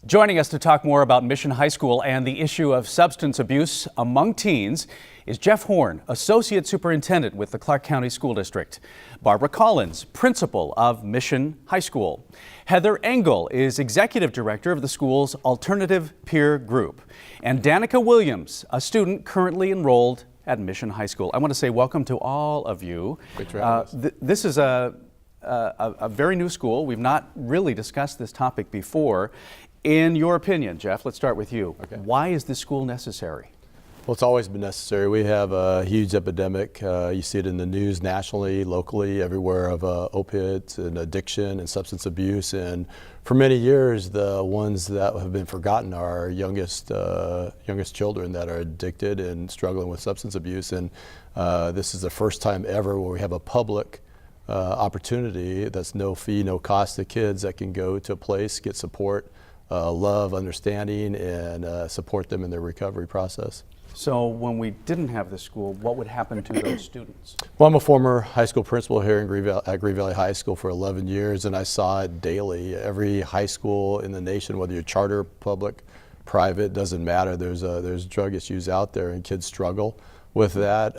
Joining us to talk more about Mission High School and the issue of substance abuse among teens is Jeff Horn, Associate Superintendent with the Clark County School District. Barbara Collins, Principal of Mission High School. Heather Engel is Executive Director of the school's Alternative Peer Group. And Danica Williams, a student currently enrolled at Mission High School. I want to say welcome to all of you. This is a very new school. We've not really discussed this topic before. In your opinion, Jeff, let's start with you. Okay. Why is this school necessary? Well, it's always been necessary. We have a huge epidemic. You see it in the news nationally, locally, everywhere of opiates and addiction and substance abuse. And for many years, the ones that have been forgotten are our youngest children that are addicted and struggling with substance abuse. And this is the first time ever where we have a public opportunity that's no fee, no cost to kids that can go to a place, get support, love, understanding, and support them in their recovery process. So when we didn't have this school, what would happen to those students? Well, I'm a former high school principal here at Green Valley High School for 11 years, and I saw it daily. Every high school in the nation, whether you're charter, public, private, doesn't matter. There's drug issues out there, and kids struggle with that.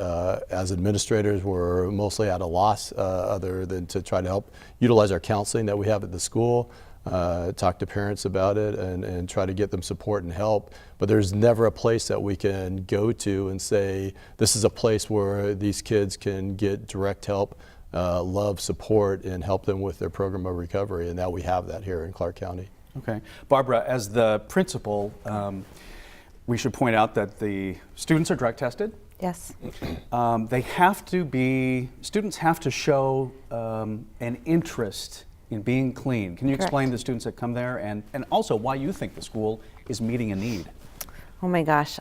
As administrators, we're mostly at a loss other than to try to help utilize our counseling that we have at the school. Talk to parents about it and try to get them support and help. But there's never a place that we can go to and say, this is a place where these kids can get direct help, love, support, and help them with their program of recovery. And now we have that here in Clark County. Okay. Barbara, as the principal, we should point out that the students are drug tested. Yes. Students have to show an interest in being clean. Can you explain to the students that come there and also why you think the school is meeting a need? Oh my gosh,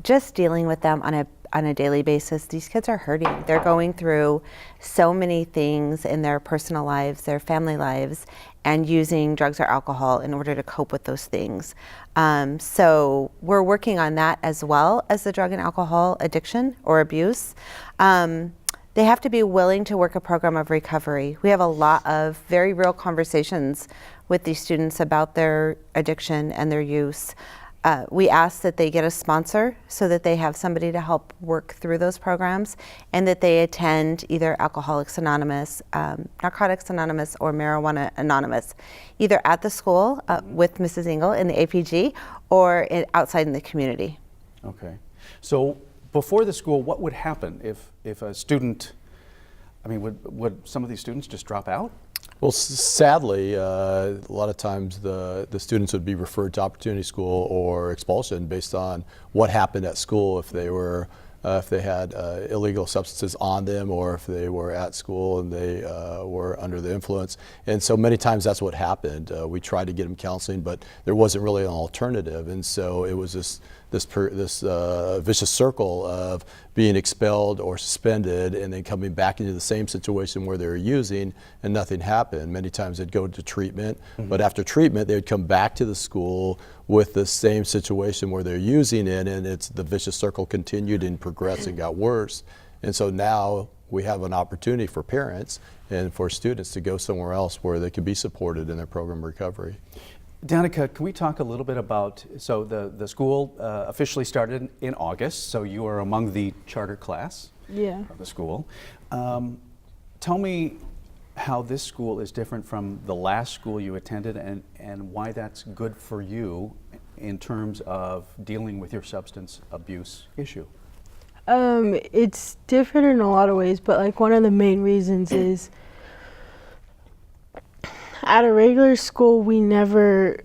just dealing with them on a daily basis, these kids are hurting. They're going through so many things in their personal lives, their family lives, and using drugs or alcohol in order to cope with those things. So we're working on that as well as the drug and alcohol addiction or abuse. They have to be willing to work a program of recovery. We have a lot of very real conversations with these students about their addiction and their use. We ask that they get a sponsor so that they have somebody to help work through those programs, and that they attend either Alcoholics Anonymous, Narcotics Anonymous, or Marijuana Anonymous, either at the school with Mrs. Engel in the APG or outside in the community. Okay. So before the school, what would happen if a student, would some of these students just drop out? Well, sadly, a lot of times the students would be referred to Opportunity School or expulsion based on what happened at school, if they were if they had illegal substances on them, or if they were at school and they were under the influence. And so many times that's what happened. We tried to get them counseling, but there wasn't really an alternative. And so it was this vicious circle of being expelled or suspended and then coming back into the same situation where they were using and nothing happened. Many times they'd go to treatment, but after treatment they would come back to the school with the same situation where they're using it, and the vicious circle continued and progressed and got worse. And so now we have an opportunity for parents and for students to go somewhere else where they can be supported in their program recovery. Danica, can we talk a little bit about, so the school officially started in August, so you are among the charter class of the school. Tell me how this school is different from the last school you attended, and why that's good for you in terms of dealing with your substance abuse issue. It's different in a lot of ways, but like one of the main reasons is at a regular school, we never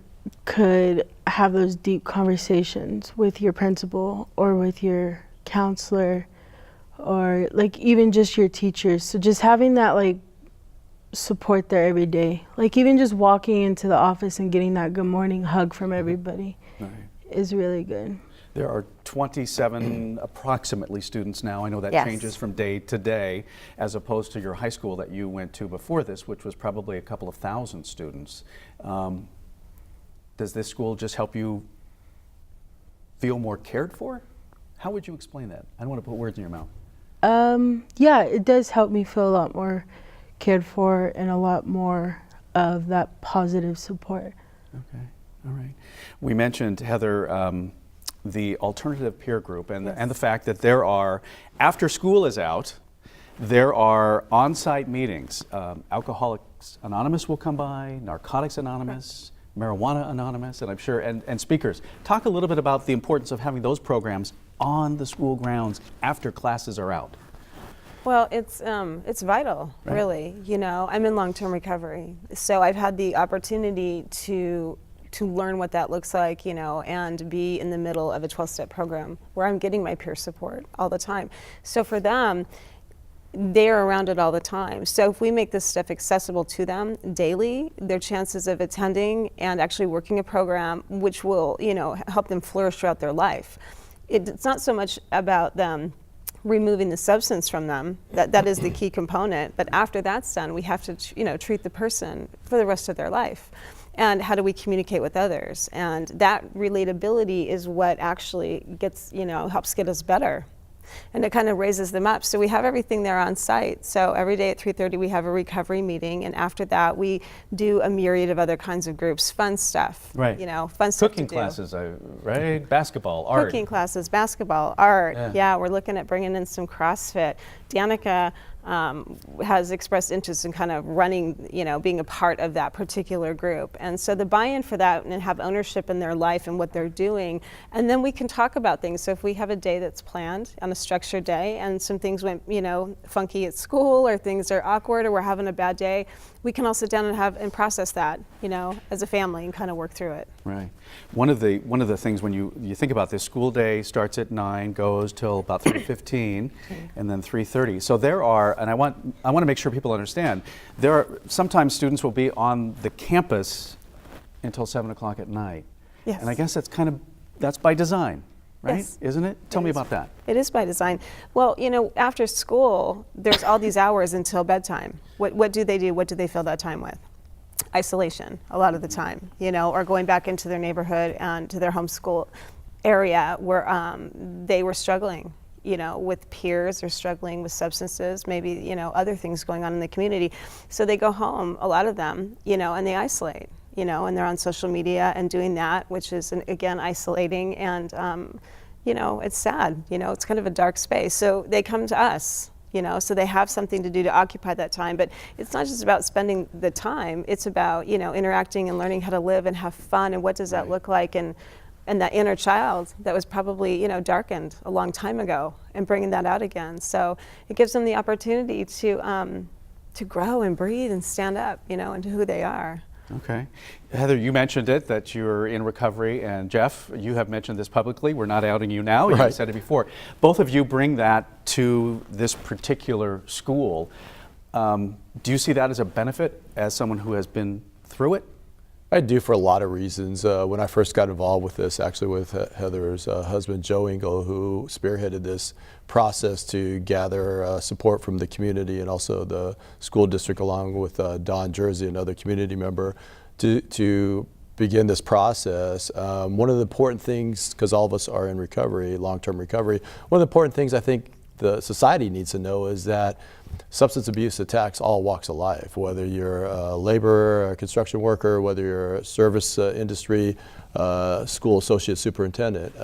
could have those deep conversations with your principal or with your counselor or like even just your teachers. So just having that like support there every day, like even just walking into the office and getting that good morning hug from everybody is really good. There are 27 approximately students now. I know that changes from day to day, as opposed to your high school that you went to before this, which was probably a couple of thousand students. Does this school just help you feel more cared for? How would you explain that? I don't want to put words in your mouth. Yeah, it does help me feel a lot more cared for and a lot more of that positive support. Okay. All right. We mentioned, Heather, the alternative peer group and the fact that there are, after school is out, there are on-site meetings. Alcoholics Anonymous will come by, Narcotics Anonymous, Marijuana Anonymous, and I'm sure, and speakers. Talk a little bit about the importance of having those programs on the school grounds after classes are out. Well, it's vital, Right. really. You know, I'm in long-term recovery, so I've had the opportunity to learn what that looks like, you know, and be in the middle of a 12-step program where I'm getting my peer support all the time. So for them, they're around it all the time. So if we make this stuff accessible to them daily, their chances of attending and actually working a program which will, you know, help them flourish throughout their life. It's not so much about them removing the substance from them. That is the key component. But after that's done, we have to, you know, treat the person for the rest of their life. And how do we communicate with others? And that relatability is what actually gets, you know, helps get us better. And it kind of raises them up. So we have everything there on site. So every day at 3:30 we have a recovery meeting, and after that we do a myriad of other kinds of groups, fun stuff. Right. You know, fun stuff Cooking to do. classes, right? Basketball, art. Cooking classes, basketball, art. Yeah. Yeah, we're looking at bringing in some CrossFit. Danica has expressed interest in kind of running, you know, being a part of that particular group. And so the buy-in for that and have ownership in their life and what they're doing. And then we can talk about things. So if we have a day that's planned on a structured day and some things went, you know, funky at school or things are awkward or we're having a bad day, we can all sit down and process that, you know, as a family and kind of work through it. Right. One of the things when you think about this, school day starts at 9, goes till about 3:15, and then 3:30. So there are, and I want to make sure people understand, there are sometimes students will be on the campus until 7 o'clock at night. Yes. And I guess that's by design, right? Yes. Isn't it? Tell me is. about that. It is by design. Well, you know, after school, there's all these hours until bedtime. What do they do? What do they fill that time with? Isolation, a lot of the time, you know, or going back into their neighborhood and to their homeschool area where they were struggling, you know, with peers or struggling with substances, maybe, you know, other things going on in the community. So they go home, a lot of them, you know, and they isolate, you know, and they're on social media and doing that, which is, again, isolating. And, you know, it's sad, you know, it's kind of a dark space. So they come to us, you know, so they have something to do to occupy that time. But it's not just about spending the time, it's about, you know, interacting and learning how to live and have fun and what does that look like, and that inner child that was probably, you know, darkened a long time ago, and bringing that out again. So it gives them the opportunity to grow and breathe and stand up, you know, into who they are. Okay. Heather, you mentioned it, that you're in recovery, and Jeff, you have mentioned this publicly. We're not outing you now. Right. You've said it before. Both of you bring that to this particular school. Do you see that as a benefit as someone who has been through it? I do, for a lot of reasons. When I first got involved with this, actually with Heather's husband, Joe Engel, who spearheaded this process to gather support from the community and also the school district, along with Don Jersey, another community member, to begin this process. One of the important things, because all of us are in recovery, long-term recovery, one of the important things I think the society needs to know is that substance abuse attacks all walks of life, whether you're a laborer, a construction worker, whether you're a service industry, school associate superintendent,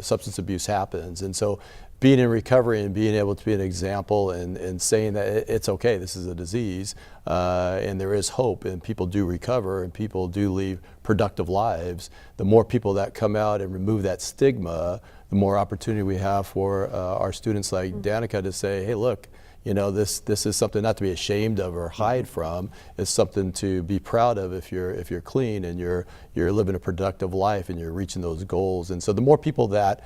substance abuse happens. And so being in recovery and being able to be an example and saying that it's okay, this is a disease, and there is hope, and people do recover and people do lead productive lives, the more people that come out and remove that stigma, the more opportunity we have for our students like Danica to say, hey, look, you know, this is something not to be ashamed of or hide from. It's something to be proud of if you're clean and you're living a productive life and you're reaching those goals. And so the more people that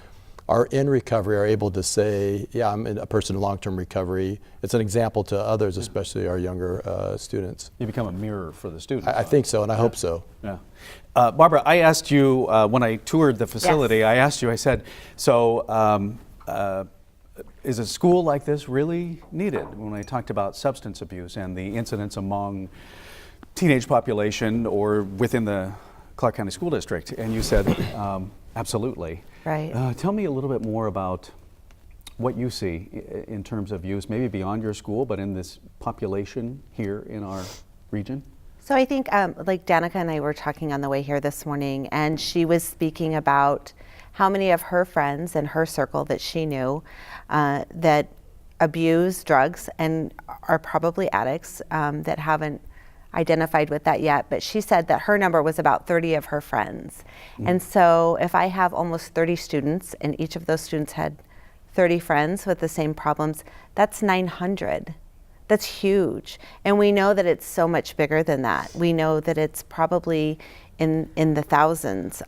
are in recovery are able to say, yeah, I'm a person in long-term recovery, it's an example to others, especially our younger students. You become a mirror for the students. I think so, and I hope so. Yeah. Barbara, I asked you when I toured the facility, Yes. I asked you, I said, so is a school like this really needed? When I talked about substance abuse and the incidence among teenage population or within the Clark County School District, and you said, absolutely. Right. Tell me a little bit more about what you see in terms of use, maybe beyond your school, but in this population here in our region. So I think like Danica and I were talking on the way here this morning, and she was speaking about how many of her friends in her circle that she knew that abuse drugs and are probably addicts that haven't identified with that yet, but she said that her number was about 30 of her friends. And so if I have almost 30 students and each of those students had 30 friends with the same problems, that's 900. That's huge. And we know that it's so much bigger than that. We know that it's probably in the thousands,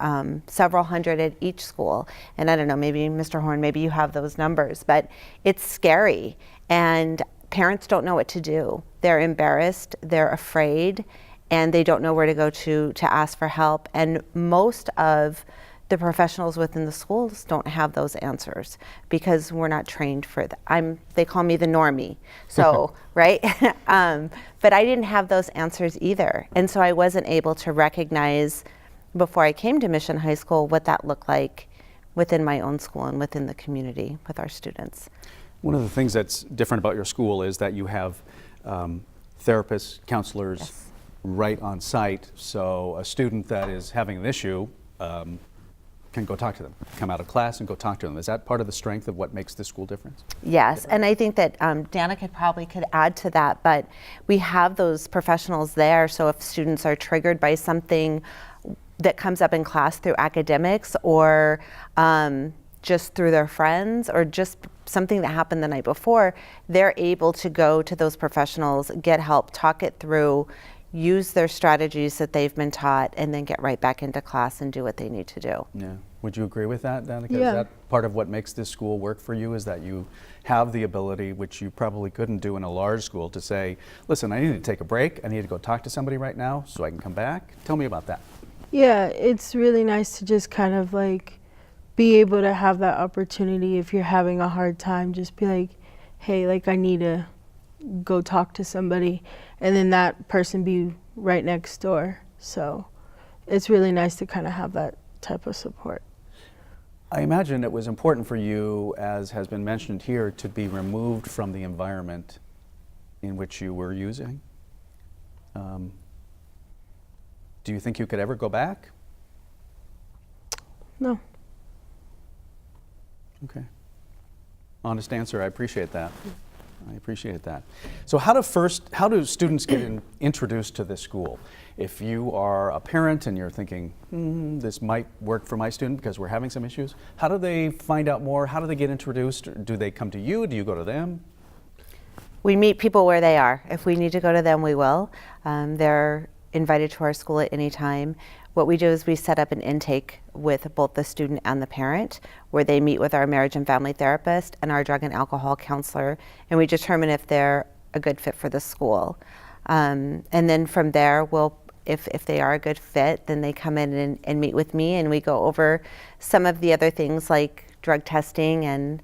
several hundred at each school. And I don't know, maybe Mr. Horn, maybe you have those numbers, but it's scary. And parents don't know what to do. They're embarrassed, they're afraid, and they don't know where to go to ask for help. And most of the professionals within the schools don't have those answers because we're not trained for that. They call me the normie, so, right? But I didn't have those answers either. And so I wasn't able to recognize before I came to Mission High School what that looked like within my own school and within the community with our students. One of the things that's different about your school is that you have therapists, counselors Yes. right on site. So a student that is having an issue can go talk to them, come out of class and go talk to them. Is that part of the strength of what makes this school different? Yes, and I think that Danica probably could add to that, but we have those professionals there, so if students are triggered by something that comes up in class through academics or just through their friends or just something that happened the night before, they're able to go to those professionals, get help, talk it through, use their strategies that they've been taught, and then get right back into class and do what they need to do. Yeah. Would you agree with that, Danica? Yeah. Is that part of what makes this school work for you, is that you have the ability, which you probably couldn't do in a large school, to say, listen, I need to take a break. I need to go talk to somebody right now so I can come back. Tell me about that. Yeah, it's really nice to just kind of like be able to have that opportunity if you're having a hard time, just be like, hey, like I need to go talk to somebody, and then that person be right next door. So it's really nice to kind of have that type of support. I imagine it was important for you, as has been mentioned here, to be removed from the environment in which you were using. Do you think you could ever go back? No. Okay. Honest answer. I appreciate that. I appreciate that. So how do students get introduced to this school? If you are a parent and you're thinking, this might work for my student because we're having some issues, how do they find out more? How do they get introduced? Do they come to you? Do you go to them? We meet people where they are. If we need to go to them, we will. They're invited to our school at any time. What we do is we set up an intake with both the student and the parent, where they meet with our marriage and family therapist and our drug and alcohol counselor, and we determine if they're a good fit for the school. And then from there, if they are a good fit, then they come in and meet with me, and we go over some of the other things like drug testing and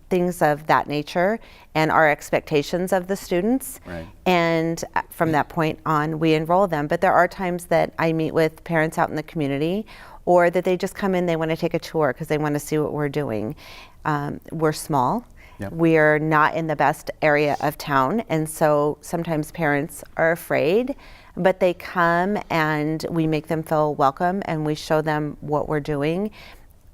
things of that nature and our expectations of the students. Right. And from that point on, we enroll them. But there are times that I meet with parents out in the community, or that they just come in, they want to take a tour because they want to see what we're doing. We're small. Yep. We're not in the best area of town, and so sometimes parents are afraid, but they come and we make them feel welcome and we show them what we're doing.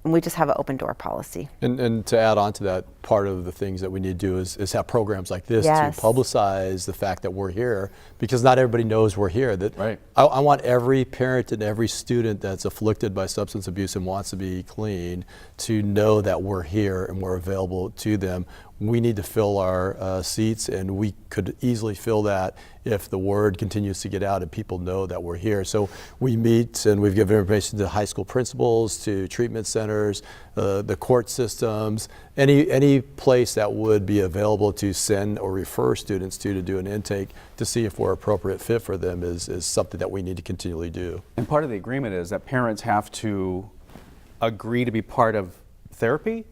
And we just have an open door policy. And to add on to that, part of the things that we need to do is have programs like this Yes. to publicize the fact that we're here, because not everybody knows we're here. That Right. I want every parent and every student that's afflicted by substance abuse and wants to be clean to know that we're here and we're available to them. We need to fill our seats, and we could easily fill that if the word continues to get out and people know that we're here. So we meet and we've given information to high school principals, to treatment centers, the court systems, any place that would be available to send or refer students to do an intake to see if we're appropriate fit for them is something that we need to continually do. And part of the agreement is that parents have to agree to be part of therapy?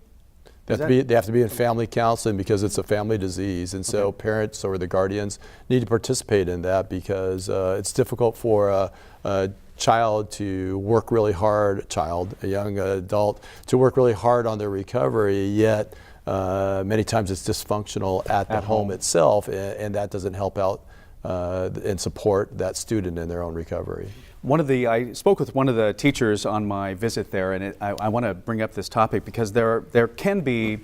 They have to be in family counseling because it's a family disease, and so parents or the guardians need to participate in that, because it's difficult for a child to work really hard, a young adult, to work really hard on their recovery, yet many times it's dysfunctional at the home itself, and that doesn't help out and support that student in their own recovery. I spoke with one of the teachers on my visit there, and I want to bring up this topic because there can be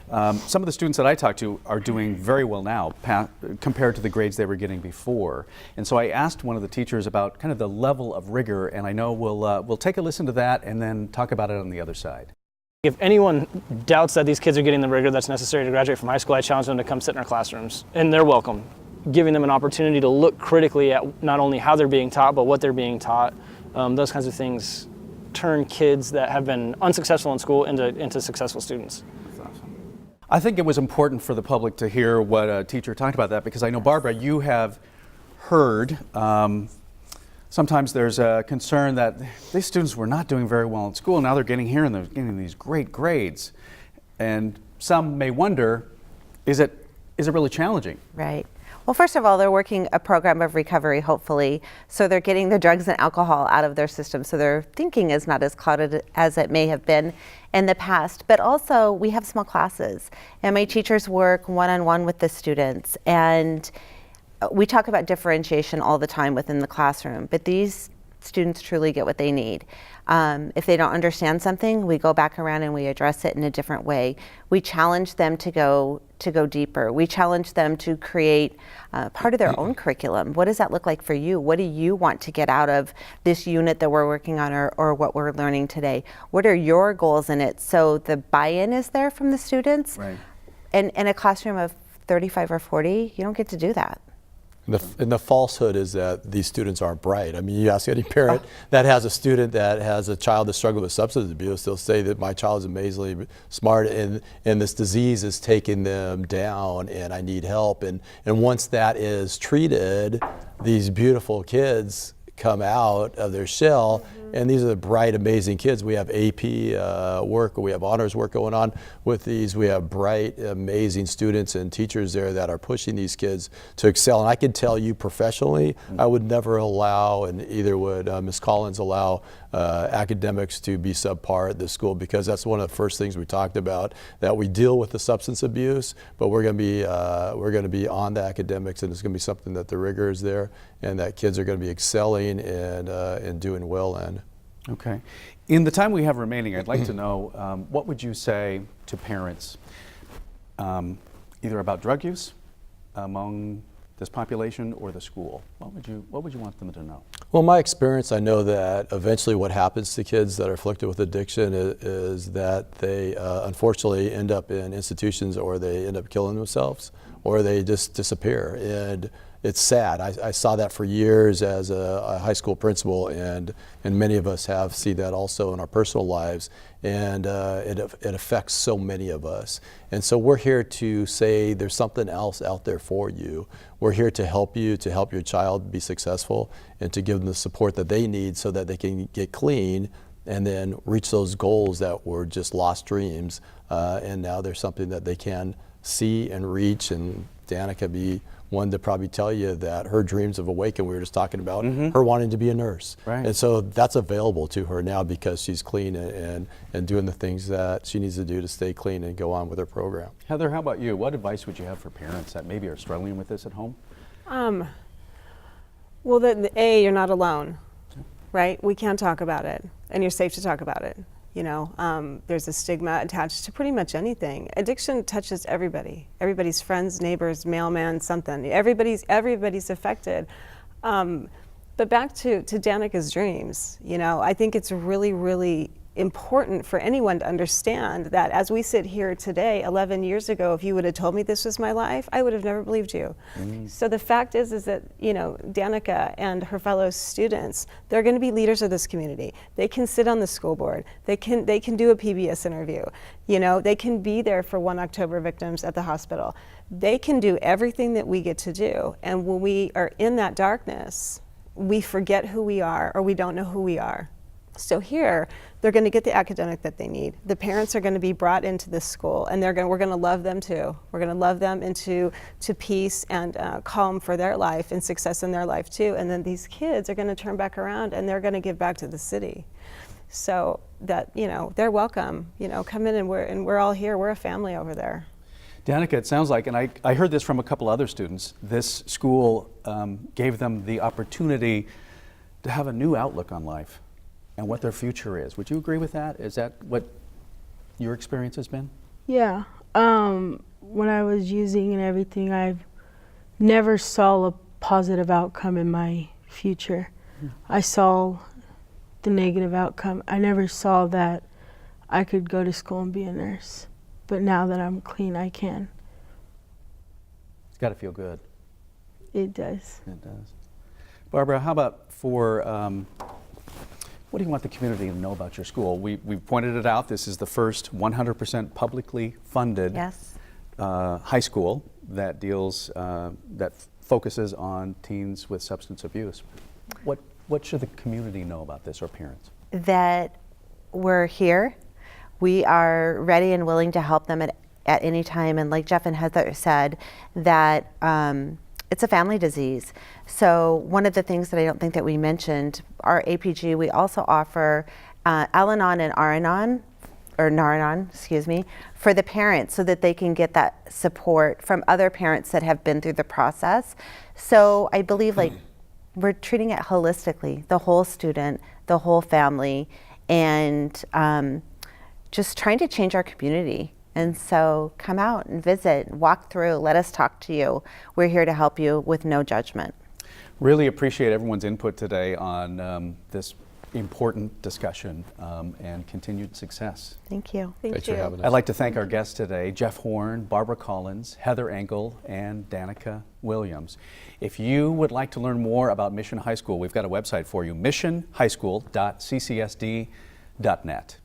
some of the students that I talk to are doing very well now compared to the grades they were getting before. And so I asked one of the teachers about kind of the level of rigor, and I know we'll take a listen to that and then talk about it on the other side. If anyone doubts that these kids are getting the rigor that's necessary to graduate from high school, I challenge them to come sit in our classrooms, and they're welcome. Giving them an opportunity to look critically at not only how they're being taught, but what they're being taught. Those kinds of things turn kids that have been unsuccessful in school into successful students. I think it was important for the public to hear what a teacher talked about that, because I know, Barbara, you have heard sometimes there's a concern that these students were not doing very well in school. Now they're getting here and they're getting these great grades. And some may wonder, is it really challenging? Right. Well, first of all, they're working a program of recovery, hopefully, so they're getting the drugs and alcohol out of their system, so their thinking is not as clouded as it may have been in the past. But also, we have small classes, and my teachers work one-on-one with the students, and we talk about differentiation all the time within the classroom, but these students truly get what they need. If they don't understand something, we go back around and we address it in a different way. We challenge them to go deeper. We challenge them to create part of their own curriculum. What does that look like for you? What do you want to get out of this unit that we're working on, or what we're learning today? What are your goals in it? So the buy-in is there from the students. Right. And in a classroom of 35 or 40, you don't get to do that. And the falsehood is that these students aren't bright. I mean, you ask any parent that has a student that has a child that struggles with substance abuse, they'll say that my child is amazingly smart and this disease is taking them down and I need help. And once that is treated, these beautiful kids come out of their shell, and these are the bright, amazing kids. We have AP work, we have honors work going on with these. We have bright, amazing students and teachers there that are pushing these kids to excel. And I can tell you professionally, I would never allow, and either would Ms. Collins allow, academics to be subpar at this school, because that's one of the first things we talked about, that we deal with the substance abuse, but we're going to be on the academics, and it's going to be something that the rigor is there and that kids are going to be excelling and doing well in. Okay. In the time we have remaining, I'd like to know, what would you say to parents either about drug use among this population or the school? What would you want them to know? Well, my experience, I know that eventually what happens to kids that are afflicted with addiction is that they unfortunately end up in institutions, or they end up killing themselves, or they just disappear. And it's sad. I saw that for years as a high school principal, and many of us have seen that also in our personal lives, and it affects so many of us. And so we're here to say there's something else out there for you. We're here to help you, to help your child be successful, and to give them the support that they need so that they can get clean and then reach those goals that were just lost dreams. And now there's something that they can see and reach, and Danica be one to probably tell you that her dreams have awakened. We were just talking about her wanting to be a nurse. Right. And so that's available to her now because she's clean and doing the things that she needs to do to stay clean and go on with her program. Heather, how about you? What advice would you have for parents that maybe are struggling with this at home? Well, you're not alone, right? We can talk about it, and you're safe to talk about it. You know, there's a stigma attached to pretty much anything. Addiction touches everybody. Everybody's friends, neighbors, mailman, something. Everybody's affected. But back to Danica's dreams, you know, I think it's really, really important for anyone to understand that as we sit here today, 11 years ago, if you would have told me this was my life, I would have never believed you. So the fact is that, you know, Danica and her fellow students, they're going to be leaders of this community. They can sit on the school board. They can do a PBS interview. You know, they can be there for 1 October victims at the hospital. They can do everything that we get to do. And when we are in that darkness, we forget who we are, or we don't know who we are. So here, they're going to get the academic that they need. The parents are going to be brought into this school, and we're going to love them too. We're going to love them into peace and calm for their life and success in their life too. And then these kids are going to turn back around, and they're going to give back to the city. So that, you know, they're welcome. You know, come in, and we're all here. We're a family over there. Danica, it sounds like, and I heard this from a couple other students, this school gave them the opportunity to have a new outlook on life and what their future is. Would you agree with that? Is that what your experience has been? Yeah. When I was using and everything, I've never saw a positive outcome in my future. I saw the negative outcome. I never saw that I could go to school and be a nurse. But now that I'm clean, I can. It's got to feel good. It does. It does. Barbara, how about for, what do you want the community to know about your school? We've pointed it out. This is the first 100% publicly funded Yes. High school that deals, that focuses on teens with substance abuse. What should the community know about this, or parents? That we're here. We are ready and willing to help them at any time. And like Jeff and Heather said, that it's a family disease. So one of the things that I don't think that we mentioned, our APG, we also offer Al-Anon and Ar-Anon, or Nar-Anon, excuse me, for the parents so that they can get that support from other parents that have been through the process. So I believe like we're treating it holistically, the whole student, the whole family, and just trying to change our community. And so come out and visit, walk through, let us talk to you. We're here to help you with no judgment. Really appreciate everyone's input today on this important discussion and continued success. Thank you. Thanks for having us. I'd like to thank our guests today, Jeff Horn, Barbara Collins, Heather Engel, and Danica Williams. If you would like to learn more about Mission High School, we've got a website for you, missionhighschool.ccsd.net.